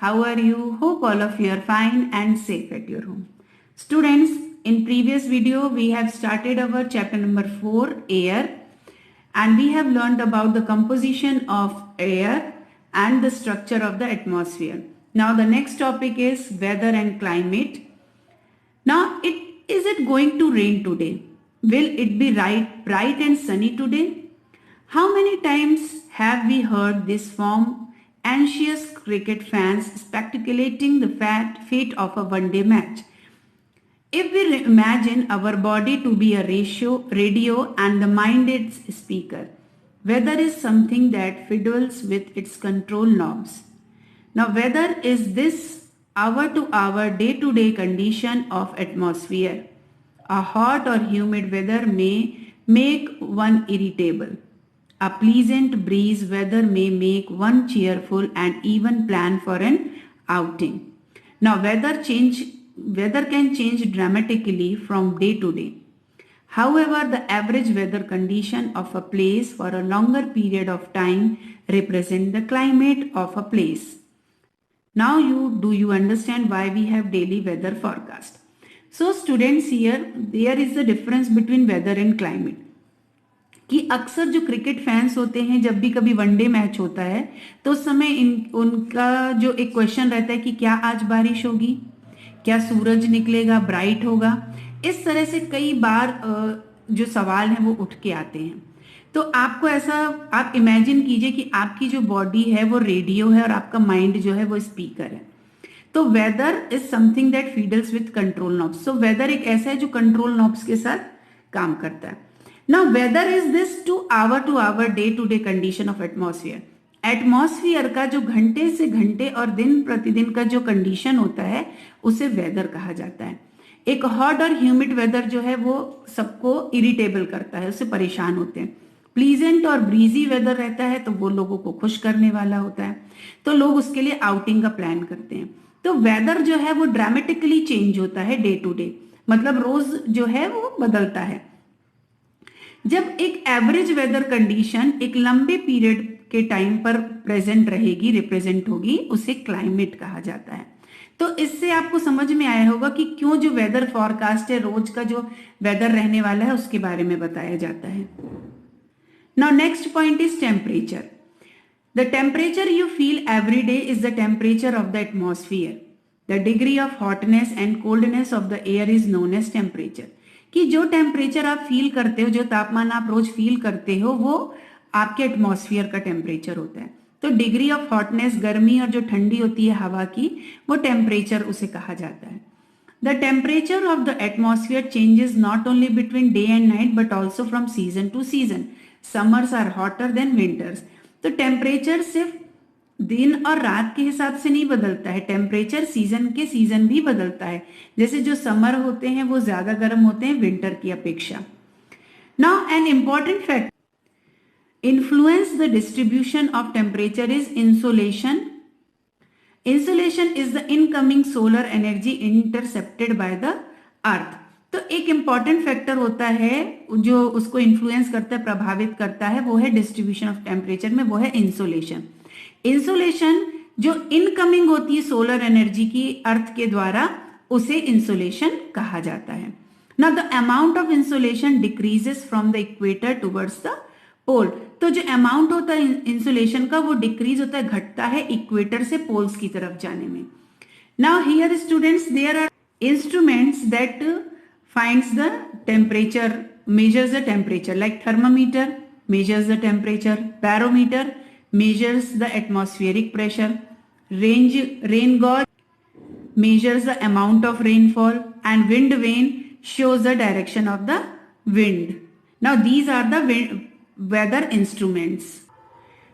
How are you? Hope all of you are fine and safe at your home. Students, in previous video we have started our chapter number 4, air, and we have learned about the composition of air and the structure of the atmosphere. Now the next topic is weather and climate. Now is it going to rain today? Will it be bright and sunny today? How many times have we heard this from anxious cricket fans speculating the fate of a one-day match? If we imagine our body to be a radio and the mind its speaker, weather is something that fiddles with its control knobs. Now weather is this hour-to-hour, day-to-day condition of atmosphere. A hot or humid weather may make one irritable. A pleasant breeze weather may make one cheerful and even plan for an outing. Now weather can change dramatically from day to day. However, the average weather condition of a place for a longer period of time represent the climate of a place. Now do you understand why we have daily weather forecast? So students, here there is a difference between weather and climate. कि अक्सर जो cricket fans होते हैं जब भी कभी one day match होता है तो उस समय उनका जो एक क्वेश्चन रहता है कि क्या आज बारिश होगी, क्या सूरज निकलेगा, ब्राइट होगा, इस तरह से कई बार जो सवाल हैं वो उठ के आते हैं. तो आपको ऐसा आप इमेजिन कीजिए कि आपकी जो बॉडी है वो रेडियो है और आपका माइंड जो है वो स्पीकर है. तो weather is something that fiddles with control knobs. So weather एक ऐसा है जो कंट्रोल नॉब्स के साथ काम करता है. Now weather is this to hour, day-to-day condition of atmosphere. Atmosphere का जो घंटे से घंटे और दिन प्रतिदिन का जो कंडीशन होता है उसे वेदर कहा जाता है. एक हॉट और ह्यूमिड वेदर जो है वो सबको इरिटेबल करता है, उससे परेशान होते हैं. प्लीजेंट और ब्रीजी वेदर रहता है तो वो लोगों को खुश करने वाला होता है, तो लोग उसके लिए आउटिंग का प्लान करते हैं. तो वेदर जो है वो ड्रामेटिकली चेंज होता है डे टू डे, मतलब रोज जो है वो बदलता है. जब एक एवरेज वेदर कंडीशन एक लंबे पीरियड के टाइम पर प्रेजेंट रहेगी, रिप्रेजेंट होगी, उसे क्लाइमेट कहा जाता है. तो इससे आपको समझ में आया होगा कि क्यों जो वेदर फॉरकास्ट है, रोज का जो वेदर रहने वाला है उसके बारे में बताया जाता है. Now next point is temperature. The temperature you feel every day is the temperature of the atmosphere. The degree of hotness and coldness of the air is known as temperature. कि जो टेम्परेचर आप feel करते हो, जो तापमान आप रोज feel करते हो, वो आपके एटमॉस्फियर का टेम्परेचर होता है. तो डिग्री ऑफ हॉटनेस, गर्मी और जो ठंडी होती है हवा की, वो टेम्परेचर उसे कहा जाता है. The temperature of the atmosphere changes not only between day and night but also from season to season. Summers are hotter than winters. तो टेम्परेचर सिर्फ दिन और रात के हिसाब से नहीं बदलता है, टेम्परेचर सीजन के सीजन भी बदलता है. जैसे जो समर होते हैं वो ज्यादा गर्म होते हैं विंटर की अपेक्षा. Now an important fact influence the distribution of temperature is insolation. Insolation is the incoming solar energy intercepted by the earth. तो एक इंपॉर्टेंट फैक्टर होता है जो उसको इन्फ्लुएंस करता है, प्रभावित करता है, वो है डिस्ट्रीब्यूशन ऑफ टेम्परेचर में, वो है इंसोलेशन. इंसोलेशन जो इनकमिंग होती है सोलर एनर्जी की अर्थ के द्वारा, उसे इंसोलेशन कहा जाता है. Now the amount of insolation decreases from the equator towards the pole. तो जो अमाउंट होता है इंसोलेशन का वो डिक्रीज होता है, घटता है इक्वेटर से पोल्स की तरफ जाने में. Now here students, there are instruments that finds the temperature, measures the temperature, like thermometer measures the temperature, barometer measures the atmospheric pressure, rain gauge measures the amount of rainfall, and wind vane shows the direction of the wind. Now these are the weather instruments.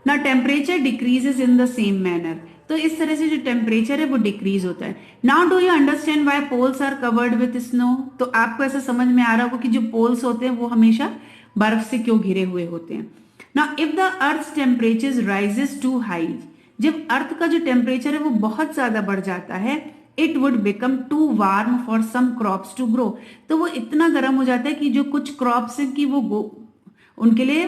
Now temperature decreases in the same manner. तो इस तरह से जो temperature है वो decrease होता है. Now do you understand why poles are covered with snow. तो आपको ऐसा समझ में आ रहा होगा कि जो पोल्स होते हैं वो हमेशा बर्फ से क्यों घिरे हुए होते हैं. Now if the earth temperature rises to high, जब अर्थ का जो टेम्परेचर है वो बहुत ज्यादा बढ़ जाता है, it would become too warm for some crops to grow. तो वो इतना गर्म हो जाता है कि जो कुछ क्रॉप्स हैं कि वो उनके लिए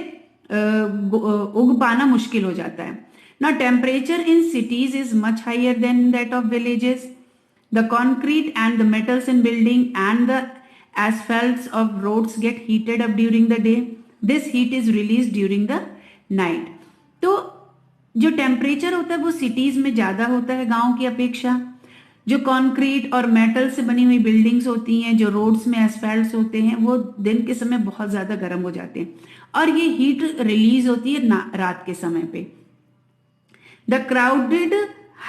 उग पाना मुश्किल हो जाता है. Now temperature in cities is much higher than that of villages. The concrete and the metals in building and the asphalts of roads get heated up during the day. This heat is released during the night. तो जो temperature होता है वो cities में ज्यादा होता है गांव की अपेक्षा. जो कंक्रीट और मेटल से बनी हुई बिल्डिंग्स होती हैं, जो रोड्स में एस्फाल्ट्स होते हैं, वो दिन के समय बहुत ज्यादा गर्म हो जाते हैं और ये हीट रिलीज होती है रात के समय पे. The crowded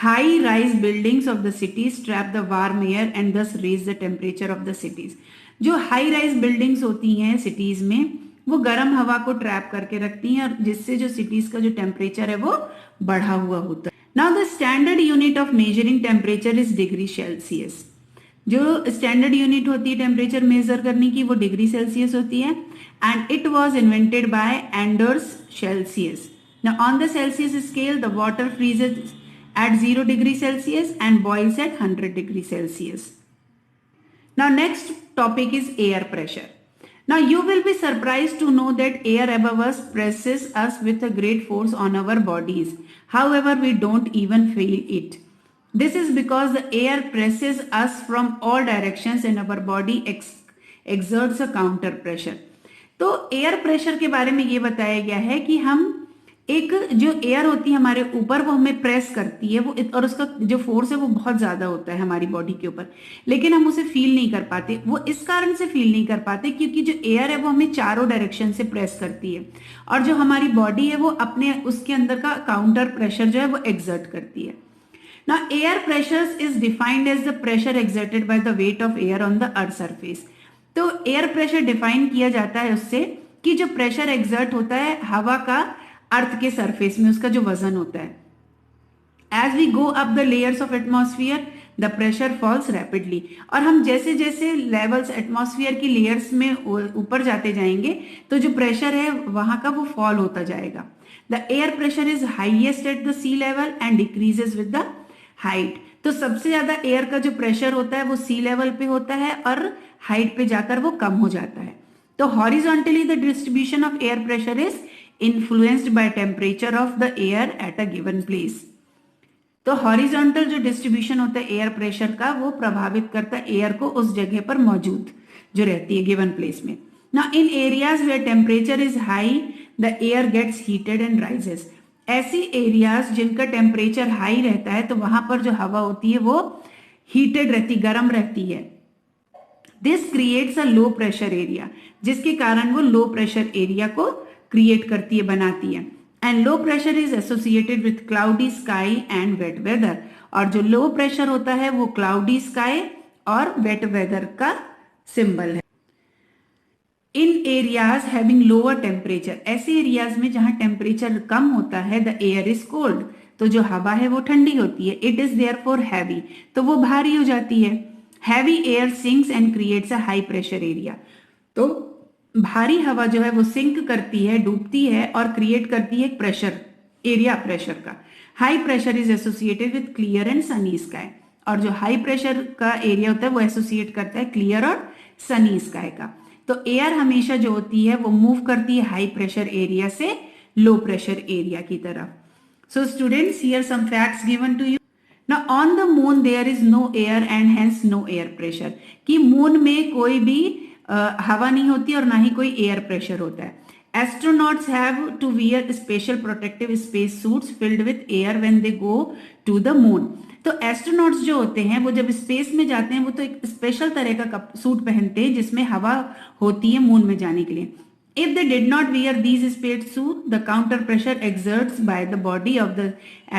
high rise buildings of the cities trap the warm air and thus raise the temperature of the cities. जो हाई राइज बिल्डिंग्स होती हैं सिटीज में वो गर्म हवा को ट्रैप करके रखती हैं और जिससे जो सिटीज का जो टेम्परेचर है वो बढ़ा हुआ होता है. Now the standard unit of measuring temperature is degree Celsius. जो स्टैंडर्ड यूनिट होती है टेम्परेचर मेजर करने की वो डिग्री सेल्सियस होती है and it was invented by Anders Celsius. Now on the Celsius scale the water freezes at 0 degree Celsius and boils at 100 degree Celsius. Now next topic is air pressure. Now you will be surprised to know that air above us presses us with a great force on our bodies. However, we don't even feel it. This is because the air presses us from all directions and our body exerts a counter pressure. तो air pressure के बारे में ये बताया गया है कि हम एक जो एयर होती है हमारे ऊपर वो हमें प्रेस करती है वो और उसका जो फोर्स है वो बहुत ज्यादा होता है हमारी बॉडी के ऊपर, लेकिन हम उसे फील नहीं कर पाते. वो इस कारण से फील नहीं कर पाते क्योंकि जो एयर है वो हमें चारों डायरेक्शन से प्रेस करती है और जो हमारी बॉडी है वो अपने उसके अंदर का काउंटर प्रेशर जो है वो एक्सर्ट करती है. Now air pressure is defined as the pressure exerted by the weight of air on the earth surface. तो एयर प्रेशर डिफाइन किया जाता है उससे कि जो प्रेशर एक्सर्ट होता है हवा का अर्थ के सरफेस में, उसका जो वजन होता है. As we go up the layers of atmosphere the pressure falls rapidly. और हम जैसे जैसे लेवल्स एटमॉस्फेयर की लेयर्स में ऊपर जाते जाएंगे तो जो प्रेशर है वहां का वो फॉल होता जाएगा. The air pressure is highest at the sea level and decreases with the height. तो सबसे ज्यादा एयर का जो प्रेशर होता है वो सी लेवल पे होता है और हाइट पे जाकर वो कम हो जाता है. तो horizontally the distribution of air pressure is influenced by temperature of the air at a given place. तो हॉरिजॉन्टल जो डिस्ट्रीब्यूशन होता है एयर प्रेशर का वो प्रभावित करता है एयर को उस जगह पर मौजूद जो रहती है गिवन प्लेस में. Now in areas where temperature is high the air gets heated and rises. ऐसी एरियाज जिनका टेम्परेचर हाई रहता है तो वहां पर जो हवा होती है वो हीटेड रहती, गर्म रहती है. This creates a low pressure area, जिसके कारण वो लो प्रेशर एरिया को क्रिएट करती है, बनाती है. And low pressure is associated with cloudy sky and wet weather. और जो लो प्रेशर होता है वो क्लाउडी स्काई और वेट वेदर का सिंबल है. In areas having lower temperature, ऐसे एरियाज में जहां टेम्परेचर कम होता है द एयर इज कोल्ड, तो जो हवा है वो ठंडी होती है. इट इज देयरफॉर हैवी, तो वो भारी हो जाती है. Heavy air sinks and creates a high pressure area. तो भारी हवा जो है वो सिंक करती है, डूबती है और क्रिएट करती है प्रेशर एरिया प्रेशर का. High pressure is associated with clear and Sunny sky. और जो हाई प्रेशर का एरिया होता है वो एसोसिएट करता है क्लियर और सनी स्काई का. तो एयर हमेशा जो होती है वो मूव करती है हाई प्रेशर एरिया से लो प्रेशर एरिया की तरफ. So students, here some facts given to you. Now on the moon there is no air and hence no air pressure. कि मून में कोई भी हवा नहीं होती और ना ही कोई एयर प्रेशर होता है. Astronauts have to wear special protective space suits filled with air when they go to the moon. तो एस्ट्रोनॉट्स जो होते हैं वो जब स्पेस में जाते हैं वो तो एक स्पेशल तरह का सूट पहनते हैं जिसमें हवा होती है मून में जाने के लिए. If they did not wear these space suits, the counter pressure exerted by the body of the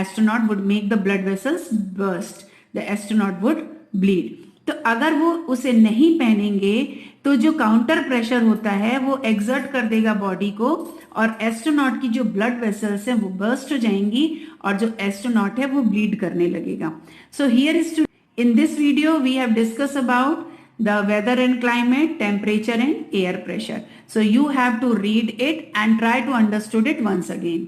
astronaut would make the blood vessels burst. The astronaut would bleed. तो अगर वो उसे नहीं पहनेंगे तो जो काउंटर प्रेशर होता है वो एक्सर्ट कर देगा बॉडी को और एस्ट्रोनॉट की जो ब्लड वेसल्स हैं वो बर्स्ट हो जाएंगी और जो एस्ट्रोनॉट है वो ब्लीड करने लगेगा. So here is in this video we have discussed about the weather and climate, temperature and air pressure. So you have to read it and try to understand it once again.